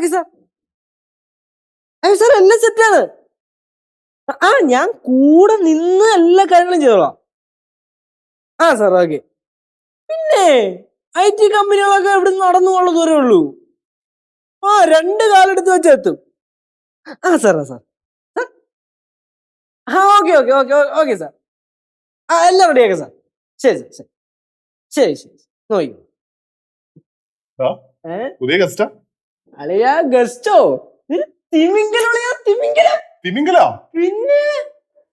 Okay sir. Sir എല്ലാം സെറ്റാണ്. ഞാൻ കൂടെ നിന്ന് എല്ലാ കാര്യങ്ങളും ചെയ്തോളാം. Sir okay. പിന്നെ IT കമ്പനികളൊക്കെ ഇവിടെ നടന്നുകൊള്ള ദൂരേ ഉള്ളൂ. 2 കാലെടുത്ത് വെച്ച് എത്തും. Sir okay okay okay okay sir. എല്ലാം റെഡിയാക്കാം സാർ. ശരി സാർ. ശരി ശരി നോക്കി. പുതിയ ഗസ്റ്റാ? അളിയാ ഗസ്റ്റോ? തിമിംഗലോ? പിന്നെ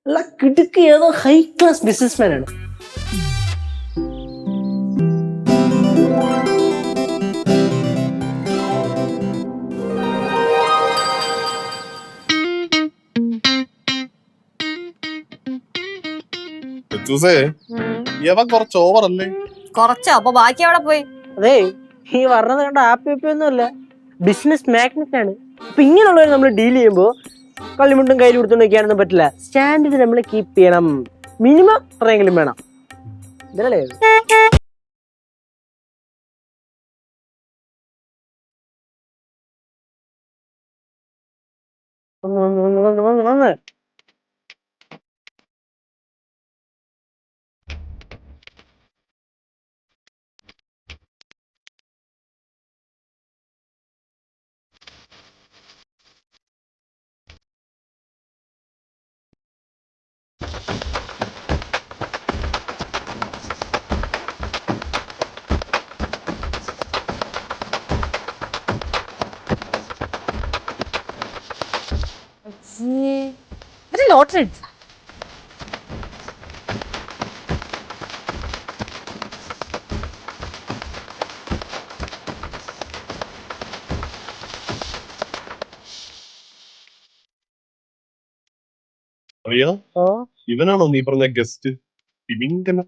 അല്ല കിടുക്ക് ഏതോ ഹൈ ക്ലാസ് ബിസിനസ്മാൻ ആണ്. കുറച്ച് ഓവർ അല്ലേ? കുറച്ചോ? അപ്പൊ ബാക്കി അവിടെ പോയി. അതെ ഈ പറഞ്ഞത് കണ്ട ആപ്പിയൊന്നും അല്ല, ബിസിനസ് മാഗ്നറ്റ് ആണ്. അപ്പൊ ഇങ്ങനെയുള്ളവരെ നമ്മൾ ഡീൽ ചെയ്യുമ്പോ കള്ളിമുണ്ടും കയ്യിൽ കൊടുത്തു നോക്കിയാനൊന്നും പറ്റില്ല. സ്റ്റാൻഡിന് നമ്മൾ കീപ്പ് ചെയ്യണം. മിനിമം എത്രയെങ്കിലും വേണം. ഇതല്ലേ ലോട്ടറി അറിയാ, ഇവനാണോ നീ പറഞ്ഞ ഗസ്റ്റ്? തിമിംഗലം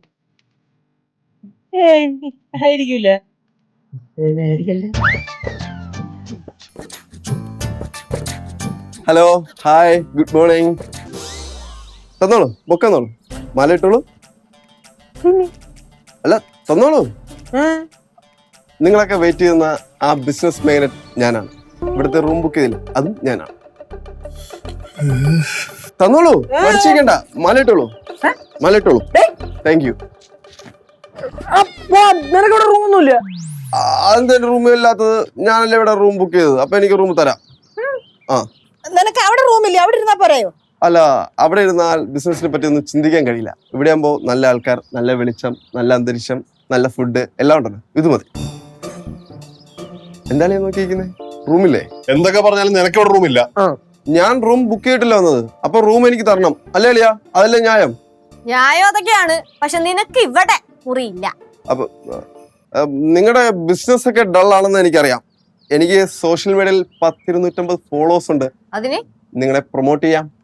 ആയിരിക്കില്ല. Hello, hi, good morning. തന്നോളൂ, ബൊക്കന്നോളൂ, മാല ഇട്ടോളൂ. അല്ല തന്നോളൂ. നിങ്ങളൊക്കെ വെയിറ്റ് ചെയ്യുന്ന ആ ബിസിനസ് മാഗ്നറ്റ് ഞാനാണ്. ഇവിടുത്തെ റൂം ബുക്ക് ചെയ്തില്ല, അതും ഞാനാണ്. തന്നോളൂ, പഠിച്ചേക്കണ്ട. മാല ഇട്ടോളൂ, മാല ഇട്ടോളൂ. Thank you. നിനക്കിവിടെ റൂമൊന്നുമില്ല? അതെന്താ റൂം ഇല്ലാത്തത്? ഞാനല്ലേ ഇവിടെ റൂം ബുക്ക് ചെയ്തത്, അപ്പൊ എനിക്ക് റൂം തരാം. നിനക്ക് അവിടെ റൂമില്ല, അവിടെ ഇരുന്നാ പോരായോ? അല്ല, അവിടെ ഇരുന്നാൽ ബിസിനസിനെ പറ്റി ഒന്നും ചിന്തിക്കാൻ കഴിയില്ല. ഇവിടെ ആകുമ്പോൾ നല്ല ആൾക്കാർ, നല്ല വെളിച്ചം, നല്ല അന്തരീക്ഷം, നല്ല ഫുഡ് എല്ലാം ഉണ്ടല്ലോ. ഇത് മതി. എന്താണ് ഞാൻ നോക്കിയിരിക്കുന്നത്? റൂമില്ലേ? എന്തൊക്കെ പറഞ്ഞാലും നിനക്ക് ഇവിടെ റൂമില്ല. ഞാൻ റൂം ബുക്ക് ചെയ്തിട്ടില്ല വന്നത്, അപ്പൊ റൂം എനിക്ക് തരണം. അല്ലേ അളിയാ? അതല്ലേ ന്യായം? ന്യായം അതൊക്കെയാണ്, പക്ഷെ നിനക്ക് ഇവിടെ മുറിയില്ല. അപ്പൊ നിങ്ങളുടെ ബിസിനസ് ഒക്കെ ഡൾ ആണെന്ന് എനിക്കറിയാം. എനിക്ക് സോഷ്യൽ മീഡിയയിൽ 250 ഫോളോവേഴ്സ് ഉണ്ട്. അതിന് നിങ്ങളെ പ്രൊമോട്ട് ചെയ്യാം.